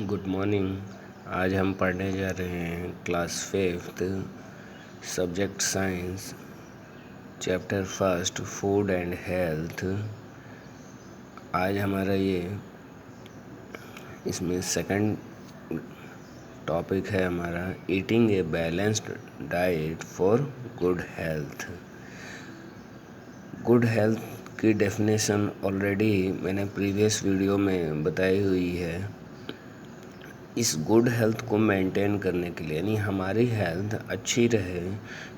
Good morning. आज हम पढ़ने जा रहे हैं class 5th subject science, chapter first food and health. आज हमारा इसमें सेकंड टॉपिक है हमारा eating a balanced diet for good health. Good health की डेफिनेशन ऑलरेडी मैंने प्रीवियस वीडियो में बताई हुई है। इस गुड हेल्थ को मेंटेन करने के लिए, यानी हमारी हेल्थ अच्छी रहे,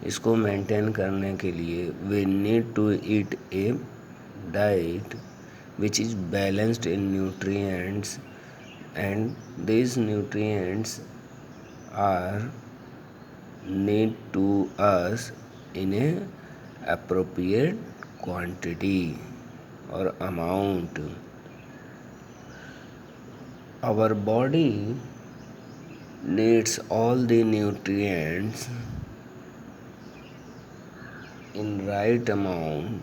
इसको मेंटेन करने के लिए we need to eat a diet which is balanced in nutrients and these nutrients are need to us in a appropriate quantity or amount. Our body needs all the nutrients in right amount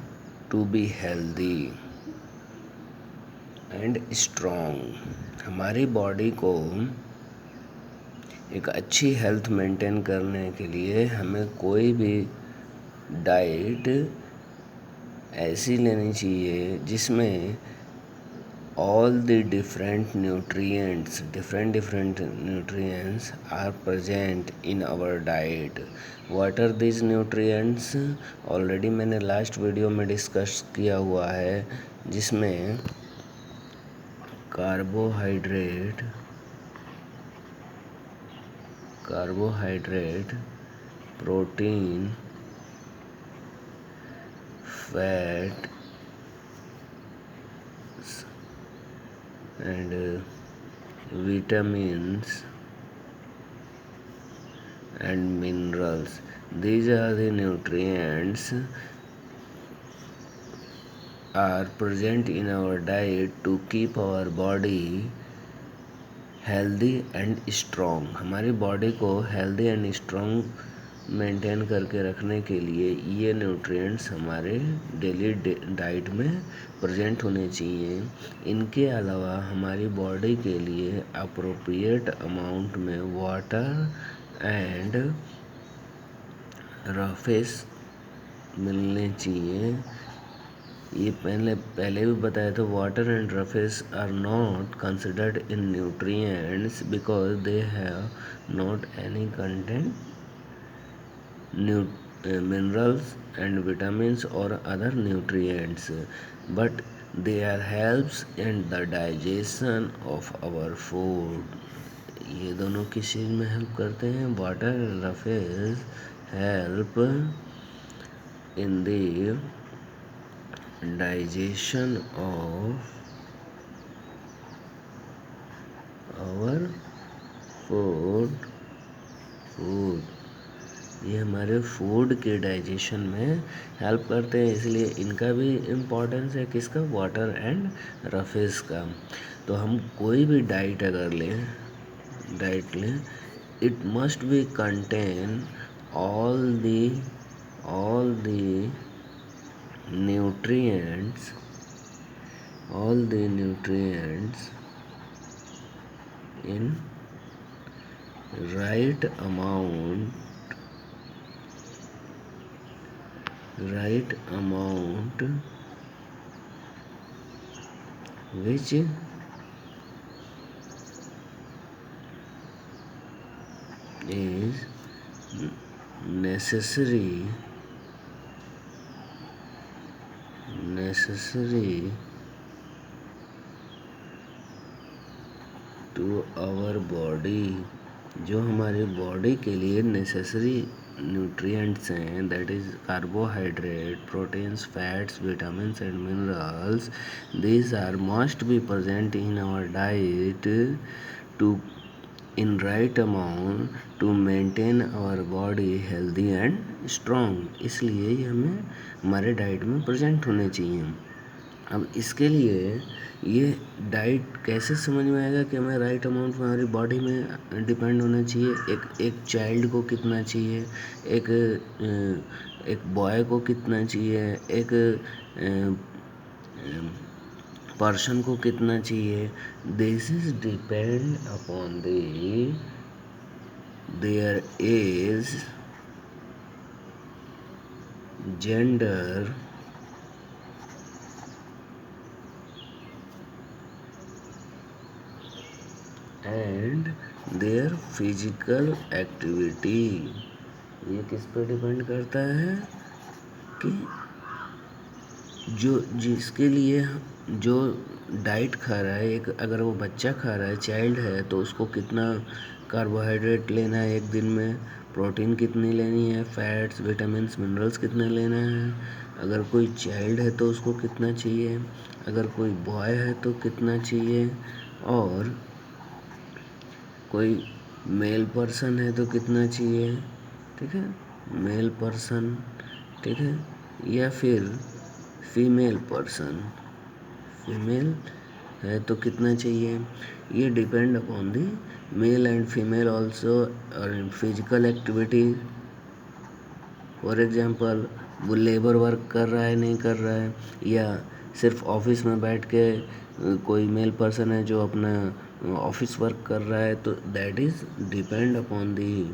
to be healthy and strong. हमारी body को एक अच्छी health maintain करने के लिए हमें कोई भी डाइट ऐसी लेनी चाहिए जिसमें all the different nutrients are present in our diet. What are these nutrients? Already मैंने लास्ट वीडियो में डिस्कस किया हुआ है, जिसमें carbohydrate, protein, fat and vitamins and minerals. These are the nutrients are present in our diet to keep our body healthy and strong. हमारी body को healthy and strong maintain करके रखने के लिए ये न्यूट्रिएंट्स हमारे डेली डाइट में present होने चाहिए। इनके अलावा हमारी बॉडी के लिए अप्रोप्रिएट अमाउंट में वाटर एंड रफेस मिलने चाहिए। ये पहले भी बताया था, water and roughage are not considered in nutrients because they have not any content minerals and vitamins or other nutrients, but they are helps in the digestion of our food. ये दोनों किस चीज़ में हेल्प करते हैं? Water and roughage help in the digestion of our food. ये हमारे food के digestion में हेल्प करते हैं, इसलिए इनका भी इम्पोर्टेंस है। किसका? वाटर एंड रफेस का। तो हम कोई भी डाइट अगर लें, it must be contain all the nutrients in right amount which is necessary to our body। जो हमारी बॉडी के लिए नेसेसरी न्यूट्रिएंट्स हैं, that is carbohydrate, proteins, fats, vitamins and minerals, these are must be present in our diet to in right amount to maintain our body healthy and strong. इसलिए ये हमें हमारे diet में present होने चाहिए। अब इसके लिए ये डाइट कैसे समझ में आएगा कि हमें राइट अमाउंट में हमारी बॉडी में डिपेंड होना चाहिए? एक चाइल्ड को कितना चाहिए, एक बॉय को कितना चाहिए, एक पर्सन को कितना चाहिए, this is depend upon their age, gender and their physical activity. ये किस पे डिपेंड करता है कि जो जिसके लिए जो डाइट खा रहा है, एक अगर वो बच्चा खा रहा है, चाइल्ड है, तो उसको कितना कार्बोहाइड्रेट लेना है एक दिन में, प्रोटीन कितनी लेनी है, फैट्स, विटामिन्स, मिनरल्स कितने लेना है। अगर कोई चाइल्ड है तो उसको कितना चाहिए, अगर कोई बॉय है तो कितना चाहिए, और कोई मेल पर्सन है तो कितना चाहिए, ठीक है, मेल पर्सन, ठीक है, या फिर फीमेल पर्सन, फीमेल है तो कितना चाहिए। ये depend upon the male and female also और फिजिकल एक्टिविटी। फॉर एग्जांपल वो लेबर वर्क कर रहा है नहीं कर रहा है, या सिर्फ ऑफिस में बैठ के कोई मेल पर्सन है जो अपना ऑफिस वर्क कर रहा है, तो that is depend upon the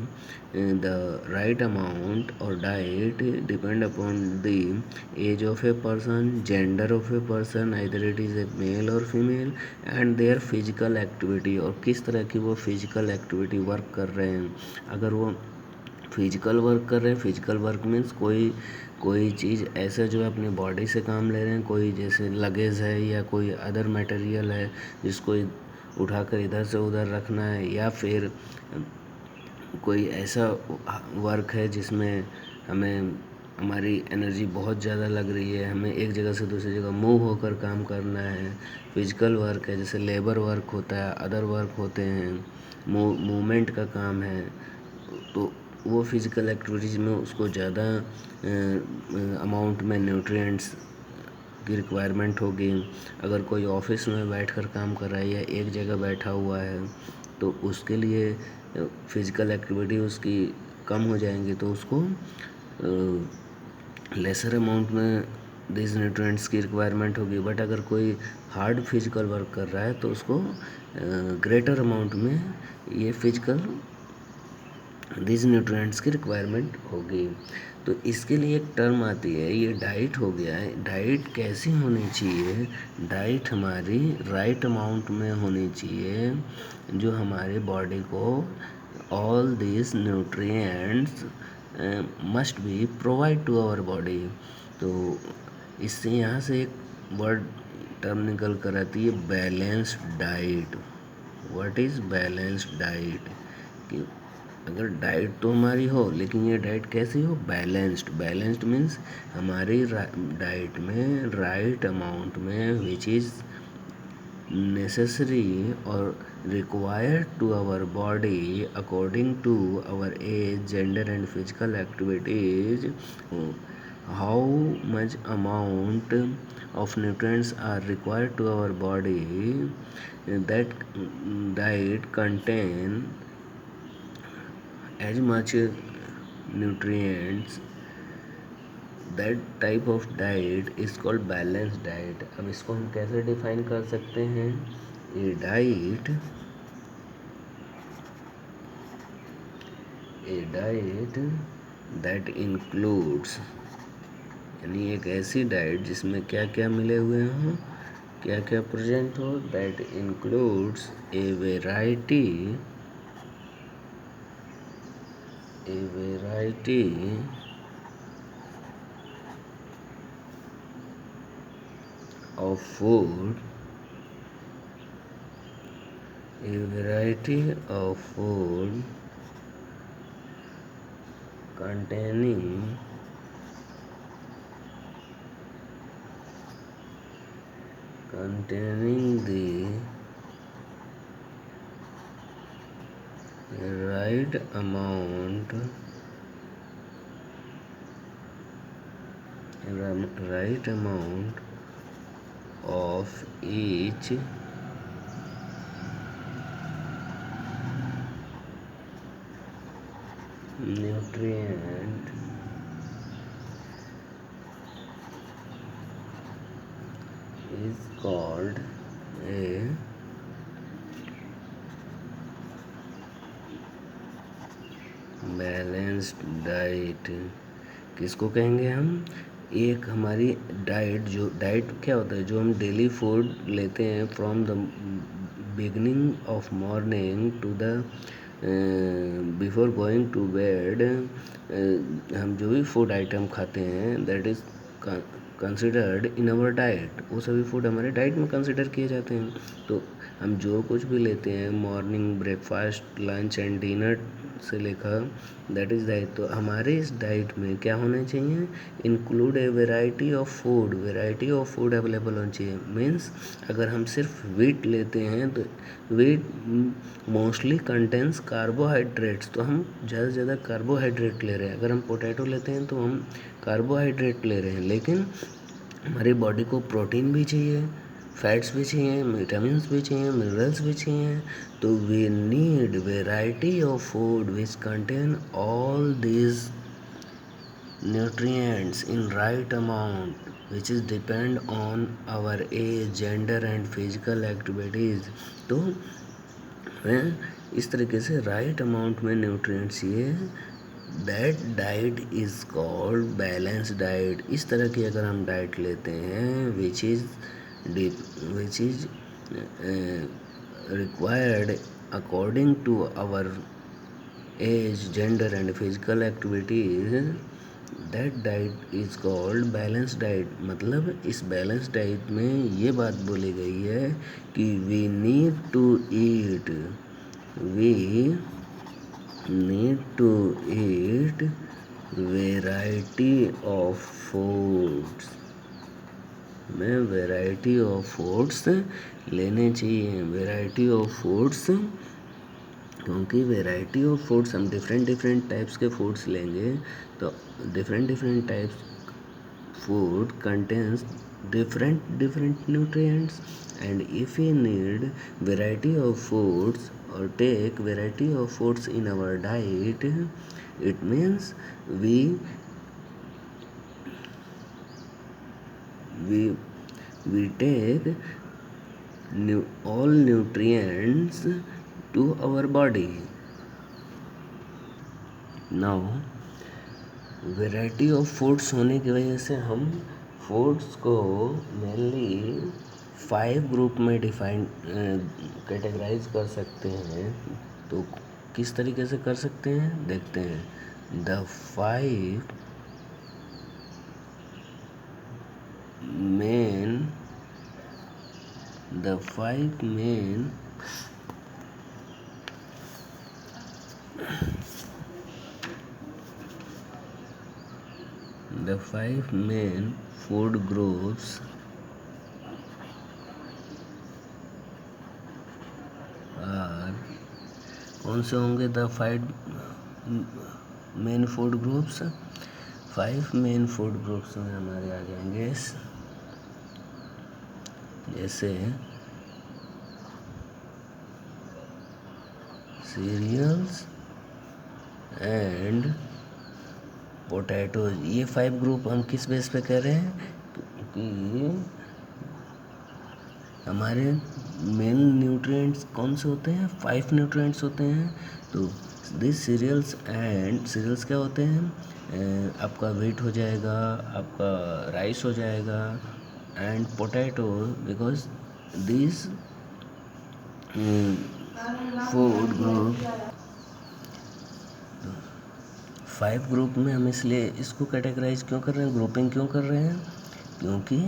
the right amount, और diet depend upon the age of a person, gender of a person, either it is a male or female, and their physical activity, और किस तरह की वो physical activity work कर रहे हैं। अगर वो फिजिकल वर्क कर रहे हैं, फिजिकल वर्क मीन्स कोई चीज़ ऐसा जो है अपनी बॉडी से काम ले रहे हैं, कोई जैसे लगेज है या कोई अदर मटेरियल है जिसको उठाकर इधर से उधर रखना है, या फिर कोई ऐसा वर्क है जिसमें हमें हमारी एनर्जी बहुत ज़्यादा लग रही है, हमें एक जगह से दूसरी जगह मूव होकर काम करना है, फिजिकल वर्क है, जैसे लेबर वर्क होता है, अदर वर्क होते हैं, मूवमेंट का काम है, तो वो फिज़िकल एक्टिविटीज़ में उसको ज़्यादा अमाउंट में न्यूट्रिएंट्स की रिक्वायरमेंट होगी। अगर कोई ऑफिस में बैठकर काम कर रहा है या एक जगह बैठा हुआ है, तो उसके लिए फिज़िकल एक्टिविटी उसकी कम हो जाएंगी, तो उसको लेसर अमाउंट में दिस न्यूट्रिएंट्स की रिक्वायरमेंट होगी। बट अगर कोई हार्ड फिजिकल वर्क कर रहा है तो उसको ग्रेटर अमाउंट में ये फिजिकल दिस न्यूट्रिएंट्स की रिक्वायरमेंट होगी। तो इसके लिए एक टर्म आती है, ये डाइट हो गया है। डाइट कैसी होनी चाहिए, डाइट हमारी राइट अमाउंट में होनी चाहिए, जो हमारे बॉडी को all this nutrients must be provide to our body. तो इससे यहाँ से एक वर्ड टर्म निकल कर आती है, balanced diet. What is balanced diet, कि अगर डाइट तो हमारी हो, लेकिन ये डाइट कैसी हो, बैलेंस्ड। बैलेंस्ड मीन्स हमारी डाइट में राइट अमाउंट में विच इज़ नेसेसरी और required to our body according to our age, gender and physical activities. How much amount of nutrients are required to our body, that diet contain as much nutrients, that type of diet is called balanced diet. अब इसको हम कैसे define कर सकते हैं, a diet that includes, यानी एक ऐसी डाइट जिसमें क्या क्या मिले हुए हों, क्या क्या प्रेजेंट हो, that includes a variety of food, containing the right amount of each nutrient is called a balanced diet. किसको कहेंगे हम? एक हमारी डाइट, जो डाइट क्या होता है, जो हम डेली फूड लेते हैं from the beginning of morning to the before going to bed, हम जो भी फूड आइटम खाते हैं that is considered in our diet. वो सभी फूड हमारे डाइट में कंसिडर किए जाते हैं। तो हम जो कुछ भी लेते हैं morning breakfast lunch and dinner से लेकर दैट इज़ डाइट। तो हमारे इस डाइट में क्या होना चाहिए? Include a variety of food available होनी चाहिए। मीन्स अगर हम सिर्फ वीट लेते हैं तो वीट मोस्टली कंटेंस कार्बोहाइड्रेट्स, तो हम ज़्यादा से ज़्यादा कार्बोहाइड्रेट ले रहे हैं। अगर हम पोटैटो लेते हैं तो हम कार्बोहाइड्रेट ले रहे हैं, लेकिन हमारी बॉडी को प्रोटीन भी चाहिए, फैट्स भी चाहिए, विटामिन्स भी चाहिए, मिनरल्स भी चाहिए। तो we need variety of food which contain all these nutrients in right amount, which is depend on our age, gender and physical activities। तो इस तरीके से राइट अमाउंट में न्यूट्रिएंट्स चाहिए। That diet is called balance diet. इस तरह की अगर हम डाइट लेते हैं which is required according to our age, gender and physical activities, that diet is called balance diet. मतलब इस बैलेंस डाइट में ये बात बोली गई है कि we need to eat variety of foods. में वेराइटी ऑफ फूड्स लेने चाहिए, वेराइटी ऑफ फूड्स, क्योंकि वेराइटी ऑफ फूड्स हम डिफरेंट टाइप्स के फूड्स लेंगे तो different types food contains different nutrients, and if we need variety of foods or take variety of foods in our diet, it means we take all nutrients to our body. Now variety of foods होने की वजह से हम foods को mainly 5 group में categorise कर सकते हैं। तो किस तरीके से कर सकते हैं देखते हैं। The 5 main food groups are, कौन से होंगे the 5 main food groups? 5 main food groups में हमारे आ जाएंगे जैसे सीरियल्स एंड पोटैटोज। ये 5 ग्रुप हम किस बेस पे कह रहे हैं? कि हमारे मेन न्यूट्रिएंट्स कौन से होते हैं? 5 न्यूट्रिएंट्स होते हैं। तो दिस सीरियल्स क्या होते हैं? आपका व्हीट हो जाएगा, आपका राइस हो जाएगा, and potato, because this food group 5 group में हम इसलिए इसको कैटेगराइज क्यों कर रहे हैं, ग्रुपिंग क्यों कर रहे हैं? क्योंकि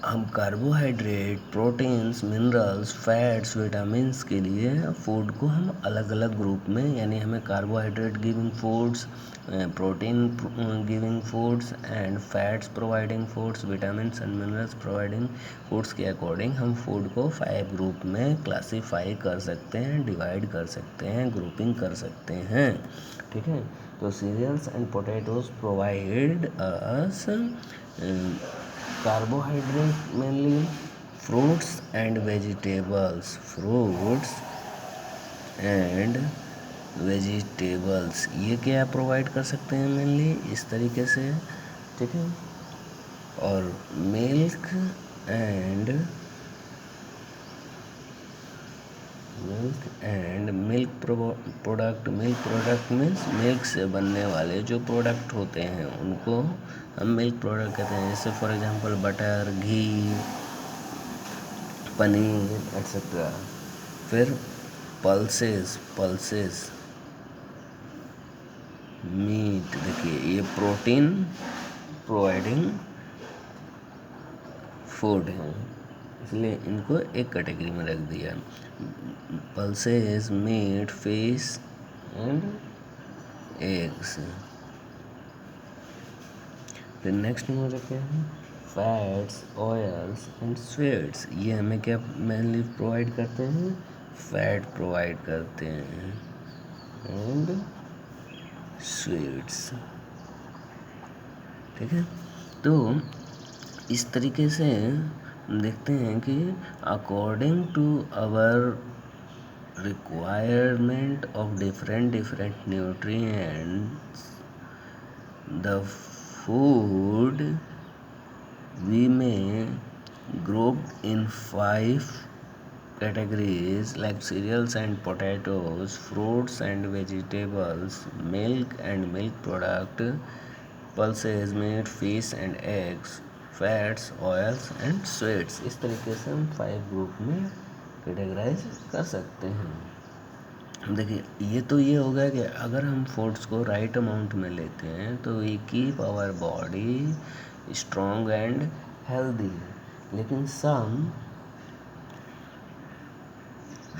हम carbohydrate, proteins, minerals, fats, vitamins के लिए फूड को हम अलग अलग ग्रुप में, यानी हमें carbohydrate giving foods, protein giving foods and fats providing foods, vitamins and minerals providing foods के अकॉर्डिंग हम फूड को 5 ग्रुप में क्लासीफाई कर सकते हैं, डिवाइड कर सकते हैं, ग्रुपिंग कर सकते हैं। ठीक है। तो cereals and potatoes provide us carbohydrate, mainly fruits and vegetables, ये क्या प्रोवाइड कर सकते हैं मेनली इस तरीके से। ठीक है। और milk and milk product means milk से बनने वाले जो प्रोडक्ट होते हैं उनको हम मिल्क प्रोडक्ट कहते हैं। जैसे for example butter, ghee, paneer etcetera. फिर पल्सेस मीट, देखिए ये प्रोटीन प्रोवाइडिंग फूड है, इसलिए इनको एक कैटेगरी में रख दिया। Pulses meat, fish and eggs. फिर नेक्स्ट में रखे हैं फैट्स, ऑयल्स एंड स्वीट्स। ये हमें क्या मेनली प्रोवाइड करते हैं? फैट प्रोवाइड करते हैं एंड स्वीट्स। ठीक है, तो इस तरीके से देखते हैं कि according to our requirement of different nutrients, the food we may group in 5 categories like cereals and potatoes, fruits and vegetables, milk and milk product, pulses, meat, fish and eggs, fats, oils and sweets. इस तरीके से हम 5 group में categorise कर सकते हैं। देखिए ये तो ये हो गया कि अगर हम फूड्स को राइट अमाउंट में लेते हैं तो we keep our body strong and healthy. लेकिन सम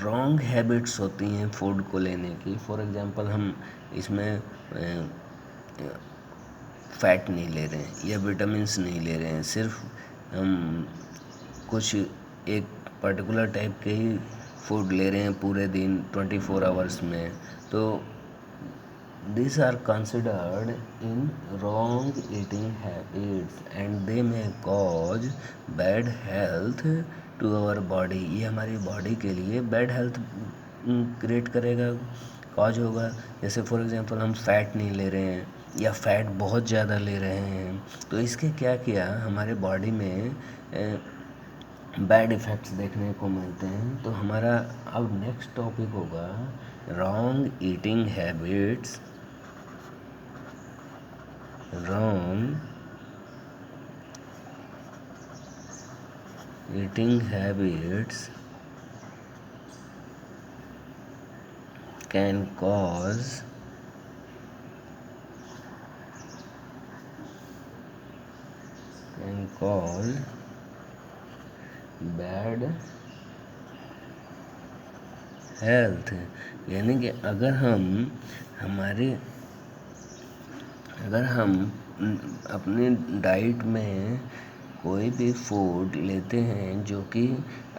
रॉन्ग हैबिट्स होती हैं फूड को लेने की। फॉर एग्जांपल हम इसमें फैट नहीं ले रहे हैं या विटामिन्स नहीं ले रहे हैं, सिर्फ हम कुछ एक पर्टिकुलर टाइप के ही फूड ले रहे हैं पूरे दिन 24 आवर्स में, तो this are considered in wrong eating habits and they may cause bad health to our body. ये हमारी बॉडी के लिए बैड हेल्थ क्रिएट करेगा, कॉज होगा। जैसे फॉर एग्जांपल हम फैट नहीं ले रहे हैं या फैट बहुत ज़्यादा ले रहे हैं, तो इसके क्या किया हमारे बॉडी में बैड इफ़ेक्ट्स देखने को मिलते हैं। तो हमारा अब नेक्स्ट टॉपिक होगा wrong eating habits. Wrong eating habits can cause bad health. यानी कि अगर हम अपने डाइट में कोई भी फूड लेते हैं जो कि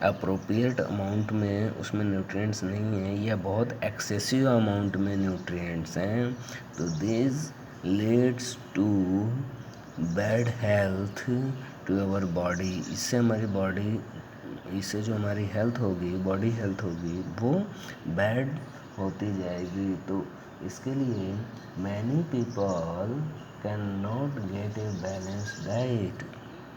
अप्रोप्रिएट अमाउंट में उसमें न्यूट्रिएंट्स नहीं है या बहुत एक्सेसिव अमाउंट में न्यूट्रिएंट्स हैं, तो this leads to bad health to our body. इससे जो हमारी हेल्थ होगी, बॉडी हेल्थ होगी, वो बैड होती जाएगी। तो इसके लिए many people can not gate a balance diet.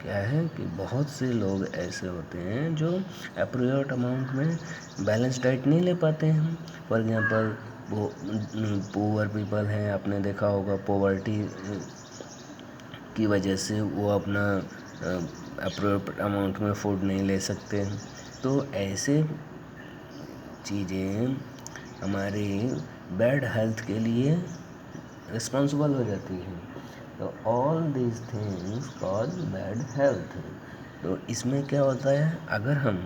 क्या है कि बहुत से लोग ऐसे होते हैं जो अप्रोप्रिएट अमाउंट में बैलेंस डाइट नहीं ले पाते हैं। फॉर एग्जांपल वो पुअर पीपल हैं, आपने देखा होगा पॉवर्टी की वजह से वो अपना अप्रोप्रिएट अमाउंट में फूड नहीं ले सकते। तो ऐसे चीज़ें हमारी बैड हेल्थ के लिए रिस्पॉन्सिबल हो जाती हैं। तो all these things cause bad health. तो इसमें क्या होता है, अगर हम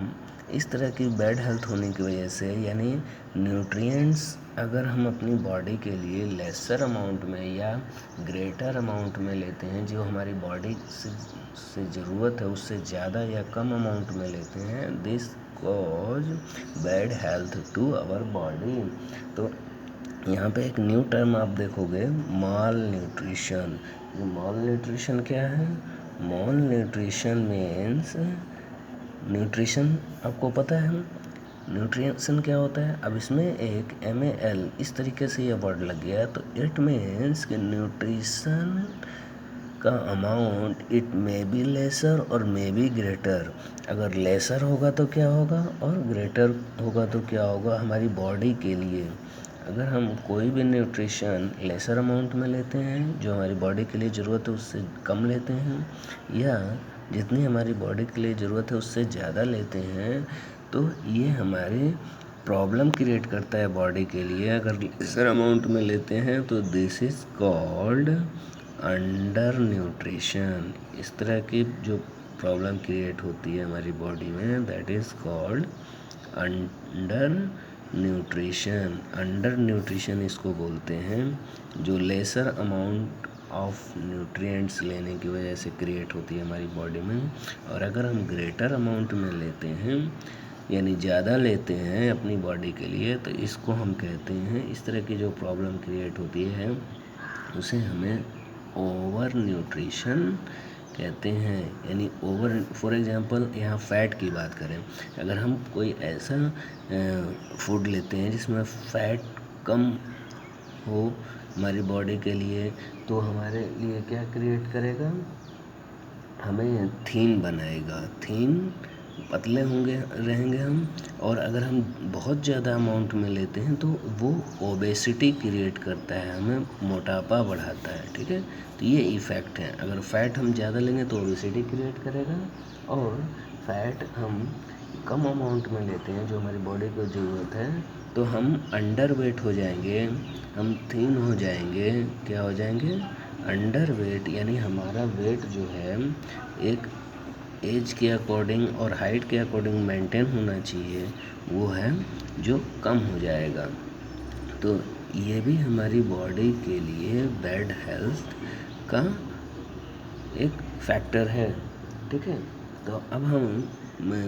इस तरह की बैड हेल्थ होने की वजह से, यानी न्यूट्रिएंट्स अगर हम अपनी बॉडी के लिए लेसर अमाउंट में या ग्रेटर अमाउंट में लेते हैं, जो हमारी बॉडी से ज़रूरत है उससे ज़्यादा या कम अमाउंट में लेते हैं, this cause bad health to our body. तो यहाँ पे एक न्यू टर्म आप देखोगे, माल न्यूट्रिशन। माल न्यूट्रिशन क्या है? माल न्यूट्रिशन मीन्स, न्यूट्रिशन आपको पता है न्यूट्रिशन क्या होता है। अब इसमें एक MAL इस तरीके से ये वर्ड लग गया, तो इट मीन्स कि न्यूट्रिशन का amount it may be lesser और मे बी ग्रेटर। अगर लेसर होगा तो क्या होगा और ग्रेटर होगा तो क्या होगा हमारी बॉडी के लिए। अगर हम कोई भी न्यूट्रिशन लेसर अमाउंट में लेते हैं, जो हमारी बॉडी के लिए ज़रूरत है उससे कम लेते हैं, या जितनी हमारी बॉडी के लिए ज़रूरत है उससे ज़्यादा लेते हैं, तो ये हमारे प्रॉब्लम क्रिएट करता है बॉडी के लिए। अगर लेसर अमाउंट में लेते हैं तो this is called under nutrition. इस तरह की जो प्रॉब्लम क्रिएट होती है हमारी बॉडी में, that is called under nutrition. Under nutrition इसको बोलते हैं जो लेसर अमाउंट ऑफ न्यूट्रिएंट्स लेने की वजह से क्रिएट होती है हमारी बॉडी में। और अगर हम ग्रेटर अमाउंट में लेते हैं यानी ज़्यादा लेते हैं अपनी बॉडी के लिए, तो इसको हम कहते हैं, इस तरह की जो प्रॉब्लम क्रिएट होती है उसे हमें ओवर न्यूट्रिशन कहते हैं। यानी ओवर, फॉर एग्जांपल यहाँ फ़ैट की बात करें, अगर हम कोई ऐसा फूड लेते हैं जिसमें फ़ैट कम हो हमारी बॉडी के लिए, तो हमारे लिए क्या क्रिएट करेगा, हमें थीन बनाएगा, थीन पतले होंगे रहेंगे हम। और अगर हम बहुत ज़्यादा अमाउंट में लेते हैं तो वो ओबेसिटी क्रिएट करता है, हमें मोटापा बढ़ाता है। ठीक है, तो ये इफ़ेक्ट है। अगर फ़ैट हम ज़्यादा लेंगे तो ओबेसिटी क्रिएट करेगा, और फैट हम कम अमाउंट में लेते हैं जो हमारी बॉडी को ज़रूरत है, तो हम अंडर वेट हो जाएंगे, हम थीन हो जाएंगे। क्या हो जाएंगे, अंडर वेट। यानी हमारा वेट जो है एक एज के अकॉर्डिंग और हाइट के अकॉर्डिंग मेंटेन होना चाहिए, वो है जो कम हो जाएगा। तो ये भी हमारी बॉडी के लिए बैड हेल्थ का एक फैक्टर है। ठीक है, तो अब हम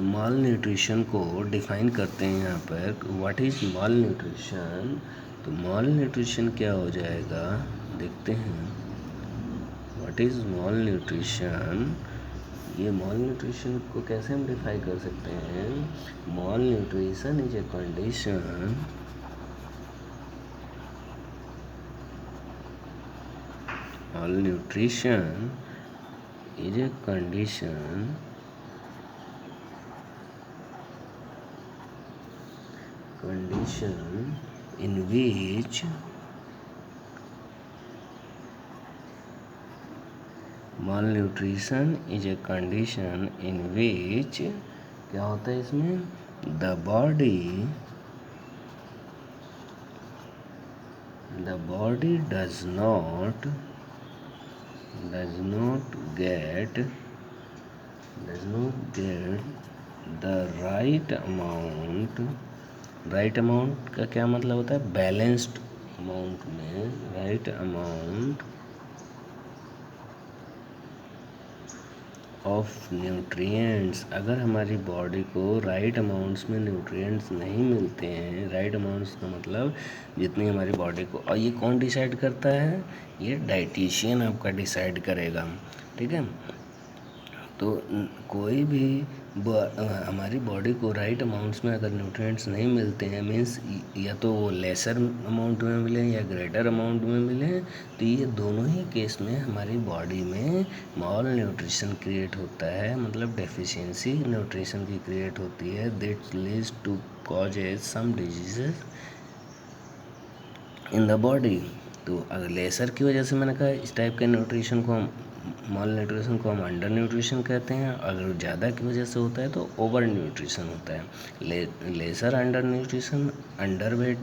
माल न्यूट्रिशन को डिफ़ाइन करते हैं यहाँ पर। What is mall nutrition? तो माल न्यूट्रिशन क्या हो जाएगा, देखते हैं। What is mall nutrition? ये माल न्यूट्रिशन को कैसे हम डिफाइन कर सकते हैं? Malnutrition is a condition malnutrition is a condition in which malnutrition is a condition in which क्या होता है इसमें, the body does not get the right amount का क्या मतलब होता है, बैलेंस्ड अमाउंट में, राइट अमाउंट ऑफ न्यूट्रिएंट्स। अगर हमारी बॉडी को राइट अमाउंट्स में न्यूट्रिएंट्स नहीं मिलते हैं, राइट अमाउंट्स का मतलब जितनी हमारी बॉडी को, और ये कौन डिसाइड करता है, ये डाइटिशियन आपका डिसाइड करेगा। ठीक है, तो कोई भी हमारी बॉडी को राइट अमाउंट्स में अगर न्यूट्रिएंट्स नहीं मिलते हैं, मीन्स या तो वो लेसर अमाउंट में मिले या ग्रेटर अमाउंट में मिले, तो ये दोनों ही केस में हमारी बॉडी में माल न्यूट्रिशन क्रिएट होता है, मतलब डेफिशिएंसी न्यूट्रिशन की क्रिएट होती है, that leads to causes some diseases in the body. तो अगर लेसर की वजह से, मैंने कहा, इस टाइप के न्यूट्रिशन को हम, माल न्यूट्रिशन को हम अंडर न्यूट्रिशन कहते हैं। अगर ज़्यादा की वजह से होता है तो ओवर न्यूट्रिशन होता है। Lesser under nutrition under weight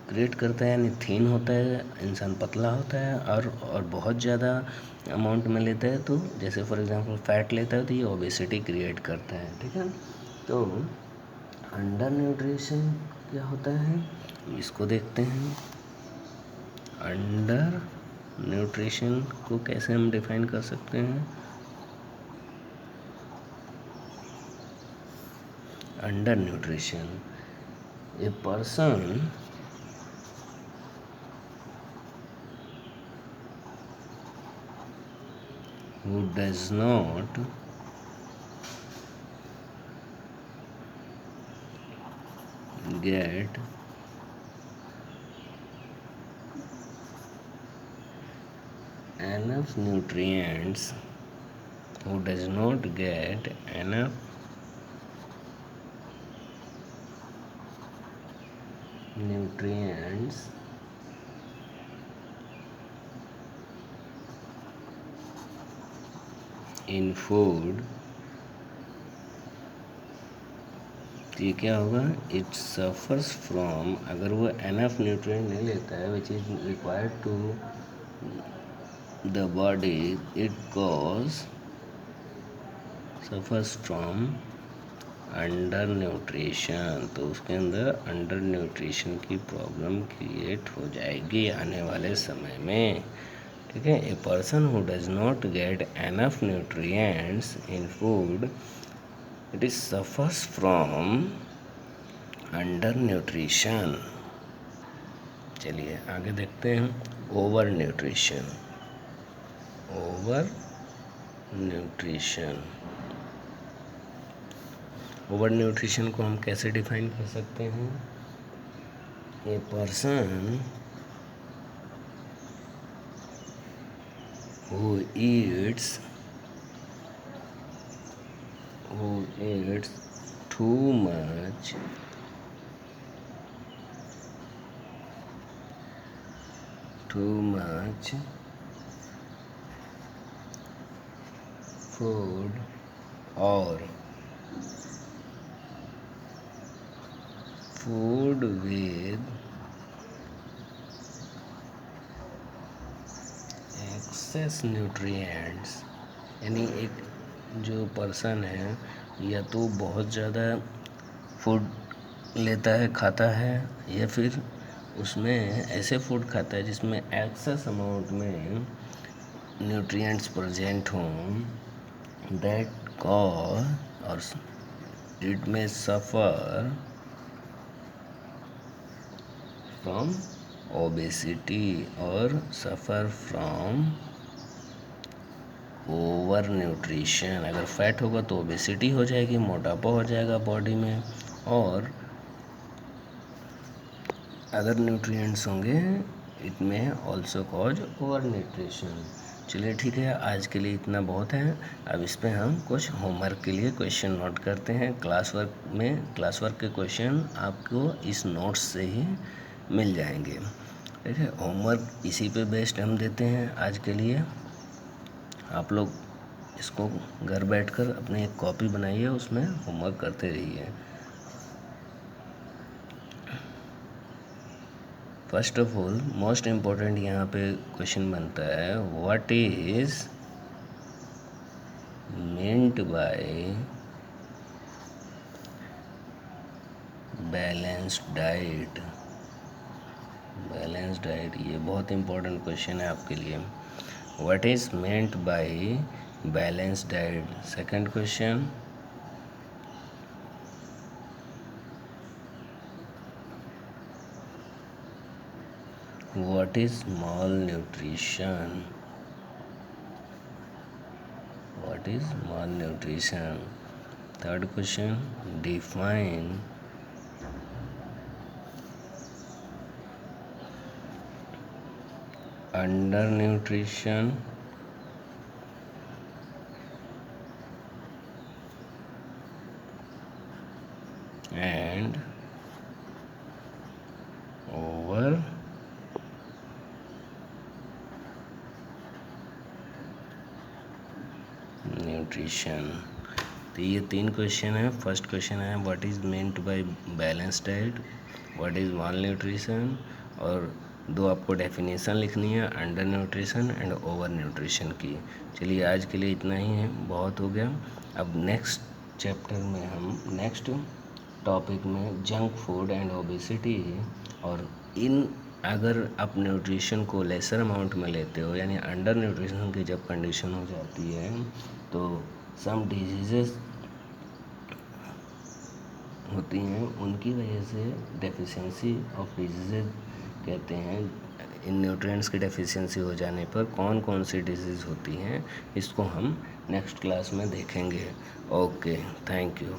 create करता है, यानी थीन होता है, इंसान पतला होता है। और बहुत ज़्यादा अमाउंट में लेता है, तो जैसे फॉर एग्जांपल फैट लेता है, तो ये ओबेसिटी क्रिएट करता है। ठीक है, तो अंडर न्यूट्रिशन क्या होता है, इसको देखते हैं। अंडर न्यूट्रिशन को कैसे हम डिफाइन कर सकते हैं? Under nutrition, A person who does not get enough nutrients, who does not get enough nutrients in food, तो ये क्या होगा, इट सफ़र्स फ्रॉम, अगर वो एनफ न्यूट्रिएंट नहीं लेता है which is required to the body, it cause suffers from under nutrition, तो उसके अंदर अंडर न्यूट्रिशन की प्रॉब्लम क्रिएट हो जाएगी आने वाले समय में। ठीक है, a person who does not get enough nutrients in food, it is suffers from under nutrition. चलिए आगे देखते हैं, over nutrition. Over nutrition, over nutrition को हम कैसे डिफाइन कर सकते हैं, a person who eats too much food or food with excess nutrients, यानी एक जो पर्सन है या तो बहुत ज़्यादा फूड लेता है, खाता है, या फिर उसमें ऐसे फूड खाता है जिसमें एक्सेस अमाउंट में न्यूट्रिएंट्स प्रेजेंट हों, दैट कॉज और इट में सफ़र फ्रॉम ओबेसिटी और सफ़र फ्रॉम ओवर न्यूट्रिशन। अगर फैट होगा तो ओबेसिटी हो जाएगी, मोटापा हो जाएगा बॉडी में, और अदर न्यूट्रिएंट्स होंगे, इट में ऑल्सो कॉज ओवर न्यूट्रिशन। चलिए ठीक है, आज के लिए इतना बहुत है। अब इस पे हम कुछ होमवर्क के लिए क्वेश्चन नोट करते हैं। क्लास वर्क के क्वेश्चन आपको इस नोट्स से ही मिल जाएंगे। ठीक है, होमवर्क इसी पे बेस्ड हम देते हैं आज के लिए। आप लोग इसको घर बैठकर अपनी एक कॉपी बनाइए, उसमें होमवर्क करते रहिए। First of all most important यहाँ पे क्वेश्चन बनता है, what is meant by balanced diet. Balanced diet, ये बहुत इम्पोर्टेंट क्वेश्चन है आपके लिए। What is meant by balanced diet. Second question, what is mall nutrition. What is mall nutrition. Third question, define under nutrition and over nutrition. तो ये 3 question है। First question है what is meant by balance diet, what is mall nutrition, और 2 आपको definition लिखनी है, under nutrition and over nutrition की। चलिए आज के लिए इतना ही है, बहुत हो गया। अब नेक्स्ट चैप्टर में हम नेक्स्ट टॉपिक में जंक फूड एंड ओबेसिटी, और इन अगर आप न्यूट्रिशन को लेसर अमाउंट में लेते हो, यानी अंडर न्यूट्रिशन की जब कंडीशन हो जाती है, तो सम डिजीज़ेस होती हैं, उनकी वजह से डेफिशिएंसी ऑफ डिजीज़ेज कहते हैं। इन न्यूट्रिएंट्स की डेफिशिएंसी हो जाने पर कौन कौन सी डिजीज़ होती हैं, इसको हम नेक्स्ट क्लास में देखेंगे। Okay, thank you.